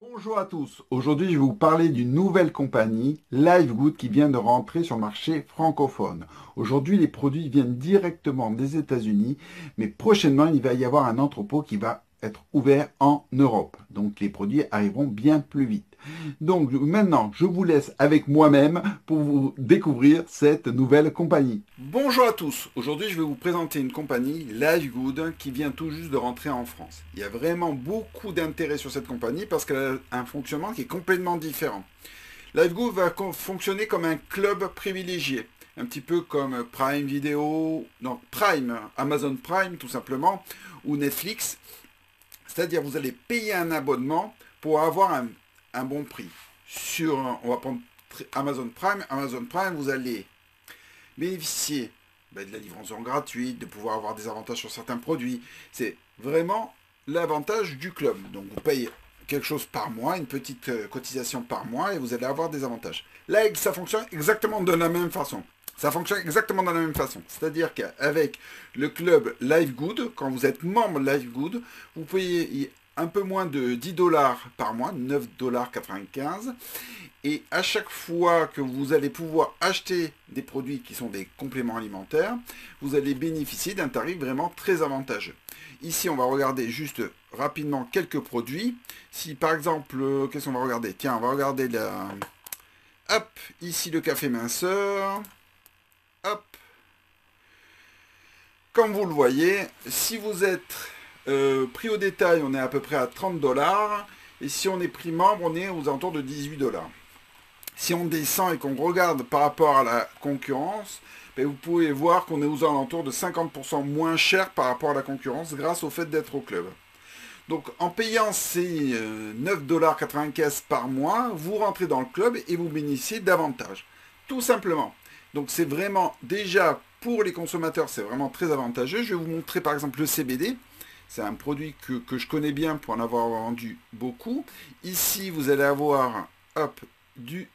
Bonjour à tous, aujourd'hui je vais vous parler d'une nouvelle compagnie, Livegood, qui vient de rentrer sur le marché francophone. Aujourd'hui les produits viennent directement des États-Unis, mais prochainement il va y avoir un entrepôt qui va être ouvert en Europe. Donc les produits arriveront bien plus vite. Donc maintenant je vous laisse avec moi-même pour vous découvrir cette nouvelle compagnie. Bonjour à tous, aujourd'hui je vais vous présenter une compagnie, Livegood, qui vient tout juste de rentrer en France. Il y a vraiment beaucoup d'intérêt sur cette compagnie parce qu'elle a un fonctionnement qui est complètement différent. Livegood va fonctionner comme un club privilégié, un petit peu comme Prime Video, non Prime, Amazon Prime tout simplement, ou Netflix. C'est-à-dire vous allez payer un abonnement pour avoir un bon prix. On va prendre Amazon Prime. Amazon Prime, vous allez bénéficier de la livraison gratuite, de pouvoir avoir des avantages sur certains produits. C'est vraiment l'avantage du club. Donc vous payez quelque chose par mois, une petite cotisation par mois, et vous allez avoir des avantages. Là, ça fonctionne exactement de la même façon. Ça fonctionne exactement de la même façon. C'est-à-dire qu'avec le club Livegood, quand vous êtes membre Livegood, vous payez un peu moins de 10 dollars par mois, 9,95 $. Et à chaque fois que vous allez pouvoir acheter des produits qui sont des compléments alimentaires, vous allez bénéficier d'un tarif vraiment très avantageux. Ici, on va regarder juste rapidement quelques produits. Si par exemple, qu'est-ce qu'on va regarder? Tiens, on va regarder Hop, ici le café minceur. Hop. Comme vous le voyez, si vous êtes prix au détail, on est à peu près à 30 dollars. Et si on est prix membre, on est aux alentours de 18 dollars. Si on descend et qu'on regarde par rapport à la concurrence, vous pouvez voir qu'on est aux alentours de 50% moins cher par rapport à la concurrence grâce au fait d'être au club. Donc en payant ces 9,95 $ par mois, vous rentrez dans le club et vous bénéficiez davantage. Tout simplement. Donc c'est vraiment déjà pour les consommateurs, c'est vraiment très avantageux. Je vais vous montrer par exemple le CBD. C'est un produit que je connais bien pour en avoir vendu beaucoup. Ici, vous allez avoir hop, du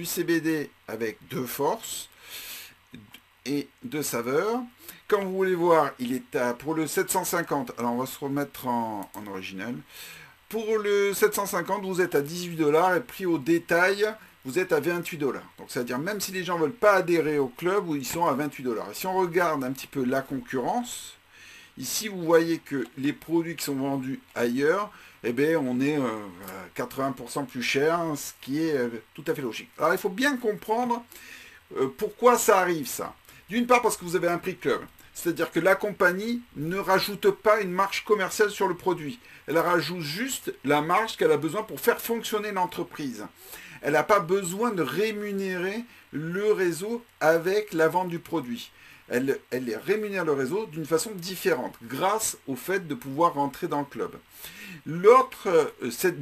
CBD avec deux forces et deux saveurs. Comme vous voulez voir, il est pour le 750. Alors on va se remettre en original. Pour le 750, vous êtes à 18 dollars et prix au détail, vous êtes à 28 dollars. Donc c'est-à-dire même si les gens ne veulent pas adhérer au club, ils sont à 28 dollars. Et si on regarde un petit peu la concurrence, ici vous voyez que les produits qui sont vendus ailleurs, eh bien, on est 80% plus cher, ce qui est tout à fait logique. Alors il faut bien comprendre pourquoi ça arrive ça. D'une part parce que vous avez un prix club. C'est-à-dire que la compagnie ne rajoute pas une marge commerciale sur le produit. Elle rajoute juste la marge qu'elle a besoin pour faire fonctionner l'entreprise. Elle n'a pas besoin de rémunérer le réseau avec la vente du produit. Elle rémunère le réseau d'une façon différente, grâce au fait de pouvoir rentrer dans le club. L'autre,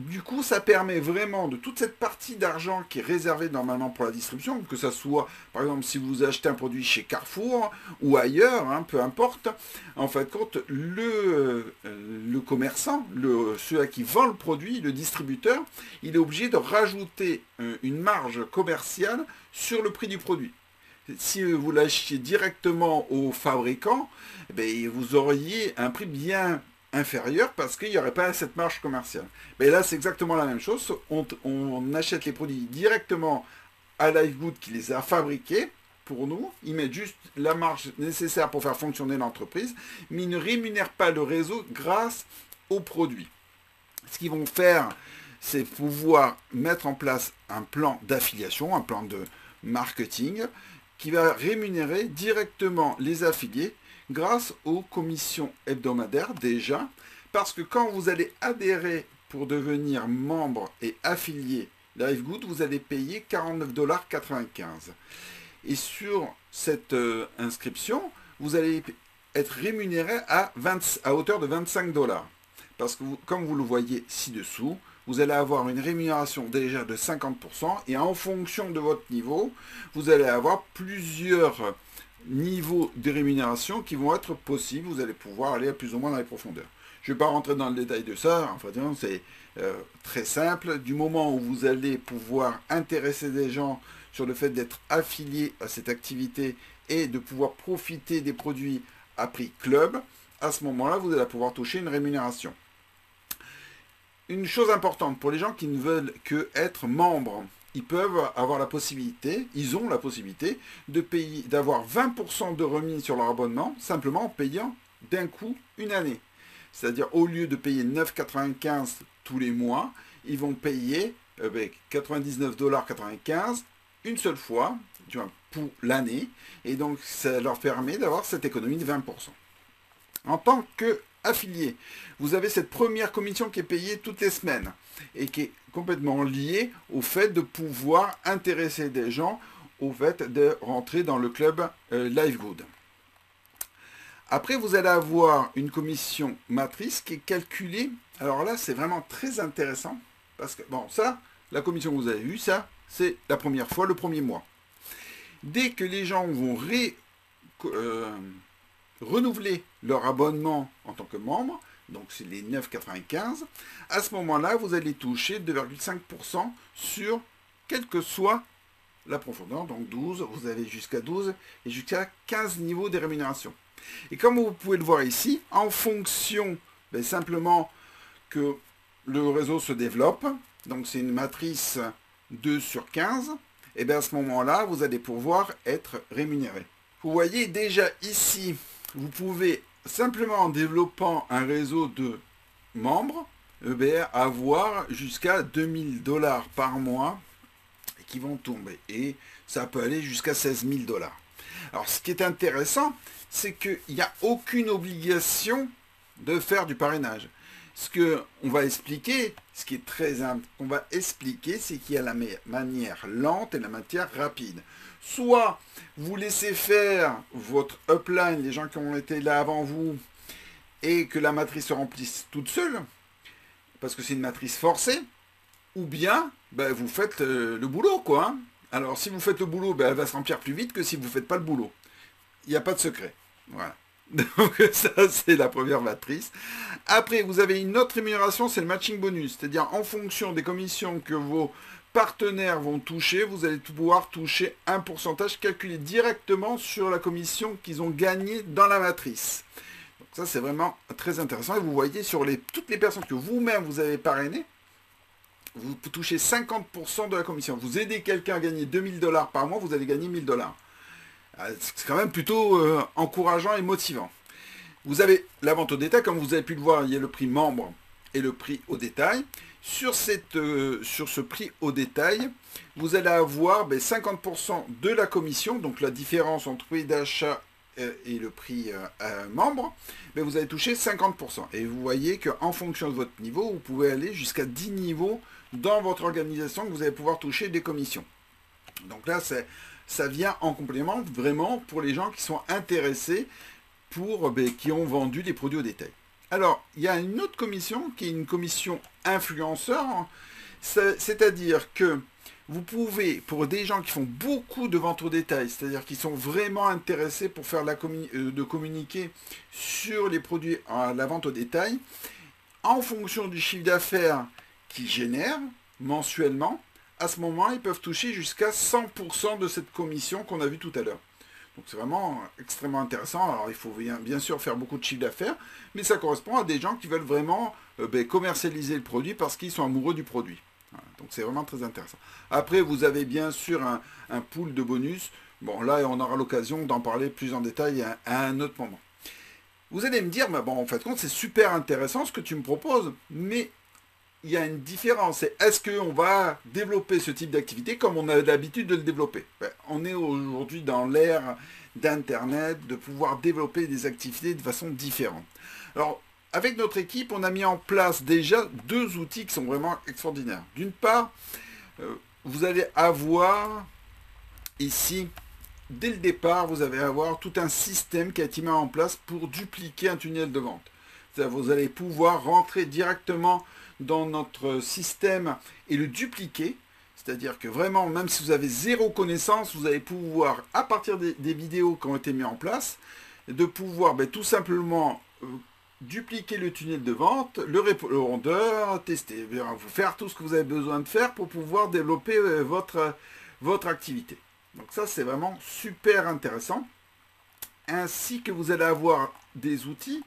du coup, ça permet vraiment de toute cette partie d'argent qui est réservée normalement pour la distribution, que ce soit, par exemple, si vous achetez un produit chez Carrefour ou ailleurs, hein, peu importe, en fin de compte, le commerçant, celui qui vend le produit, le distributeur, il est obligé de rajouter une marge commerciale sur le prix du produit. Si vous l'achetiez directement au fabricant, vous auriez un prix bien inférieur parce qu'il n'y aurait pas cette marge commerciale. Mais là, c'est exactement la même chose. On achète les produits directement à Livegood qui les a fabriqués pour nous. Ils mettent juste la marge nécessaire pour faire fonctionner l'entreprise, mais ils ne rémunèrent pas le réseau grâce aux produits. Ce qu'ils vont faire, c'est pouvoir mettre en place un plan d'affiliation, un plan de marketing qui va rémunérer directement les affiliés grâce aux commissions hebdomadaires déjà, parce que quand vous allez adhérer pour devenir membre et affilié Livegood, vous allez payer 49,95 $. Et sur cette inscription, vous allez être rémunéré à hauteur de 25 dollars. Parce que comme vous le voyez ci-dessous, vous allez avoir une rémunération déjà de 50% et en fonction de votre niveau, vous allez avoir plusieurs niveaux de rémunération qui vont être possibles. Vous allez pouvoir aller plus ou moins dans les profondeurs. Je ne vais pas rentrer dans le détail de ça, enfin, c'est très simple. Du moment où vous allez pouvoir intéresser des gens sur le fait d'être affilié à cette activité et de pouvoir profiter des produits à prix club, à ce moment-là, vous allez pouvoir toucher une rémunération. une chose importante pour les gens qui ne veulent que être membres, ils peuvent avoir la possibilité, ils ont la possibilité de payer, d'avoir 20% de remise sur leur abonnement, simplement en payant d'un coup une année. C'est-à-dire au lieu de payer 9,95 tous les mois, ils vont payer 99,95 $ une seule fois, pour l'année, et donc ça leur permet d'avoir cette économie de 20%. En tant qu'affilié, vous avez cette première commission qui est payée toutes les semaines et qui est complètement liée au fait de pouvoir intéresser des gens au fait de rentrer dans le club LiveGood. Après, vous allez avoir une commission matrice qui est calculée. Alors là, c'est vraiment très intéressant parce que, bon, ça, la commission que vous avez vue, ça, c'est la première fois, le premier mois. Dès que les gens vont renouveler leur abonnement en tant que membre, donc c'est les 9,95, à ce moment-là, vous allez toucher 2,5% sur quelle que soit la profondeur, donc 12, vous avez jusqu'à 12 et jusqu'à 15 niveaux de rémunération. Et comme vous pouvez le voir ici, en fonction simplement que le réseau se développe, donc c'est une matrice 2 sur 15, et bien à ce moment-là, vous allez pouvoir être rémunéré. Vous voyez déjà ici, vous pouvez simplement en développant un réseau de membres, avoir jusqu'à 2000 $ par mois qui vont tomber. Et ça peut aller jusqu'à 16 000 $. Alors ce qui est intéressant, c'est qu'il n'y a aucune obligation de faire du parrainage. Ce qu'on va expliquer, ce qui est très important, on va expliquer, c'est qu'il y a la manière lente et la manière rapide. Soit vous laissez faire votre upline, les gens qui ont été là avant vous, et que la matrice se remplisse toute seule, parce que c'est une matrice forcée, ou bien vous faites le boulot, quoi. Hein. Alors si vous faites le boulot, elle va se remplir plus vite que si vous ne faites pas le boulot. Il n'y a pas de secret. Voilà. Donc ça, c'est la première matrice. Après, vous avez une autre rémunération, c'est le matching bonus. C'est-à-dire, en fonction des commissions que vos partenaires vont toucher, vous allez pouvoir toucher un pourcentage calculé directement sur la commission qu'ils ont gagnée dans la matrice. Donc ça, c'est vraiment très intéressant. Et vous voyez, sur toutes les personnes que vous-même vous avez parrainées, vous touchez 50% de la commission. Vous aidez quelqu'un à gagner 2000 $ par mois, vous allez gagner 1000 $. C'est quand même plutôt encourageant et motivant. Vous avez la vente au détail, comme vous avez pu le voir, il y a le prix membre et le prix au détail. Sur ce prix au détail, vous allez avoir 50% de la commission, donc la différence entre prix d'achat et le prix membre, vous allez toucher 50%. Et vous voyez qu'en fonction de votre niveau, vous pouvez aller jusqu'à 10 niveaux dans votre organisation que vous allez pouvoir toucher des commissions. Donc là, ça vient en complément vraiment pour les gens qui sont intéressés, qui ont vendu des produits au détail. Alors, il y a une autre commission qui est une commission influenceur, c'est-à-dire que vous pouvez, pour des gens qui font beaucoup de ventes au détail, c'est-à-dire qui sont vraiment intéressés pour faire de communiquer sur les produits à la vente au détail, en fonction du chiffre d'affaires qu'ils génèrent mensuellement, à ce moment, ils peuvent toucher jusqu'à 100% de cette commission qu'on a vue tout à l'heure. Donc c'est vraiment extrêmement intéressant. Alors il faut bien sûr faire beaucoup de chiffre d'affaires, mais ça correspond à des gens qui veulent vraiment commercialiser le produit parce qu'ils sont amoureux du produit. Voilà. Donc c'est vraiment très intéressant. Après, vous avez bien sûr un pool de bonus. Bon, là, on aura l'occasion d'en parler plus en détail à un autre moment. Vous allez me dire, en fait, c'est super intéressant ce que tu me proposes, mais il y a une différence. Est-ce qu'on va développer ce type d'activité comme on a l'habitude de le développer? On est aujourd'hui dans l'ère d'Internet, de pouvoir développer des activités de façon différente. Alors, avec notre équipe, on a mis en place déjà 2 outils qui sont vraiment extraordinaires. D'une part, vous allez avoir ici, dès le départ, vous allez avoir tout un système qui a été mis en place pour dupliquer un tunnel de vente. C'est-à-dire, vous allez pouvoir rentrer directement dans notre système et le dupliquer, c'est-à-dire que vraiment, même si vous avez zéro connaissance, vous allez pouvoir, à partir des vidéos qui ont été mises en place, de pouvoir tout simplement dupliquer le tunnel de vente, le répondeur, tester, vous faire tout ce que vous avez besoin de faire pour pouvoir développer votre activité. Donc ça, c'est vraiment super intéressant, ainsi que vous allez avoir des outils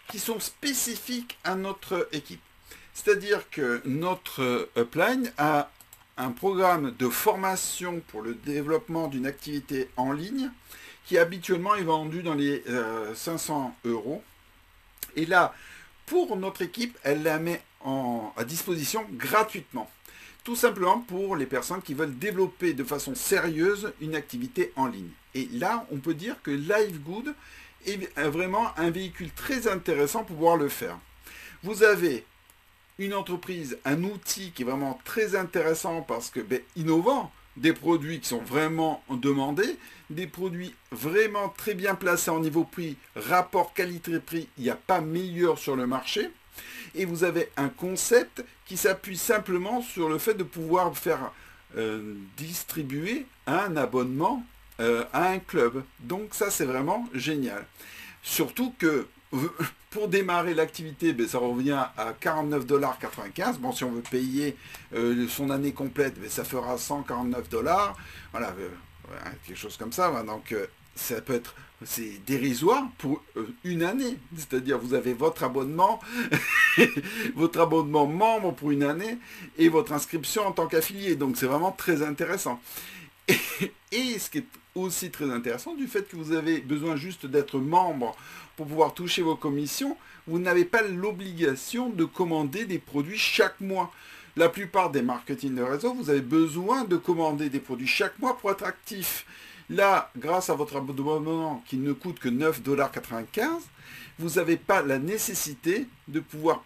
qui sont spécifiques à notre équipe. C'est-à-dire que notre upline a un programme de formation pour le développement d'une activité en ligne qui habituellement est vendu dans les 500 euros. Et là, pour notre équipe, elle la met à disposition gratuitement. Tout simplement pour les personnes qui veulent développer de façon sérieuse une activité en ligne. Et là, on peut dire que Livegood est vraiment un véhicule très intéressant pour pouvoir le faire. Vous avez une entreprise, un outil qui est vraiment très intéressant parce que innovant, des produits qui sont vraiment demandés, des produits vraiment très bien placés en niveau prix, rapport qualité-prix, il n'y a pas meilleur sur le marché. Et vous avez un concept qui s'appuie simplement sur le fait de pouvoir faire distribuer un abonnement à un club. Donc ça, c'est vraiment génial. Surtout que pour démarrer l'activité, ça revient à 49,95 $. Bon, si on veut payer son année complète, ça fera 149 $. Voilà, quelque chose comme ça. Donc ça peut être, c'est dérisoire pour une année. C'est-à-dire vous avez votre abonnement, votre abonnement membre pour une année et votre inscription en tant qu'affilié. Donc c'est vraiment très intéressant. Et ce qui est aussi très intéressant, du fait que vous avez besoin juste d'être membre pour pouvoir toucher vos commissions, vous n'avez pas l'obligation de commander des produits chaque mois. La plupart des marketing de réseau, vous avez besoin de commander des produits chaque mois pour être actif. Là, grâce à votre abonnement qui ne coûte que 9,95 $, vous n'avez pas la nécessité de pouvoir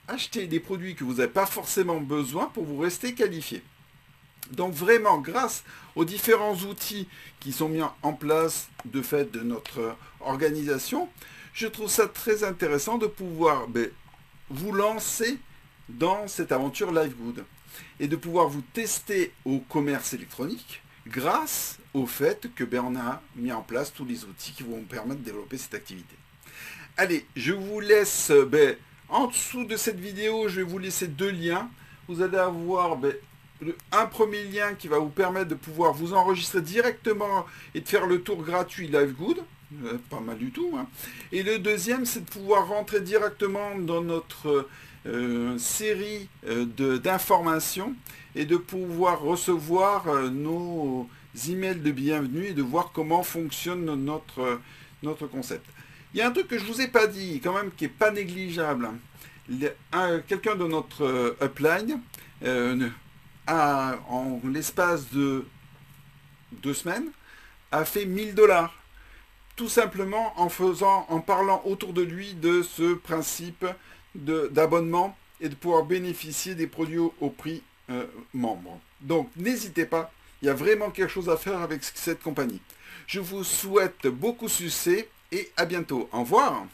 acheter des produits que vous n'avez pas forcément besoin pour vous rester qualifié. Donc vraiment, grâce aux différents outils qui sont mis en place de fait de notre organisation, je trouve ça très intéressant de pouvoir vous lancer dans cette aventure Livegood et de pouvoir vous tester au commerce électronique grâce au fait que on a mis en place tous les outils qui vont vous permettre de développer cette activité. Allez, je vous laisse en dessous de cette vidéo, je vais vous laisser deux liens. Vous allez avoir un premier lien qui va vous permettre de pouvoir vous enregistrer directement et de faire le tour gratuit Livegood, pas mal du tout. Et le deuxième, c'est de pouvoir rentrer directement dans notre série d'informations et de pouvoir recevoir nos emails de bienvenue et de voir comment fonctionne notre concept. Il y a un truc que je ne vous ai pas dit, quand même, qui n'est pas négligeable. Quelqu'un de notre upline en l'espace de 2 semaines, a fait 1000 $. Tout simplement en parlant autour de lui de ce principe d'abonnement et de pouvoir bénéficier des produits au prix membre. Donc n'hésitez pas, il y a vraiment quelque chose à faire avec cette compagnie. Je vous souhaite beaucoup de succès et à bientôt. Au revoir.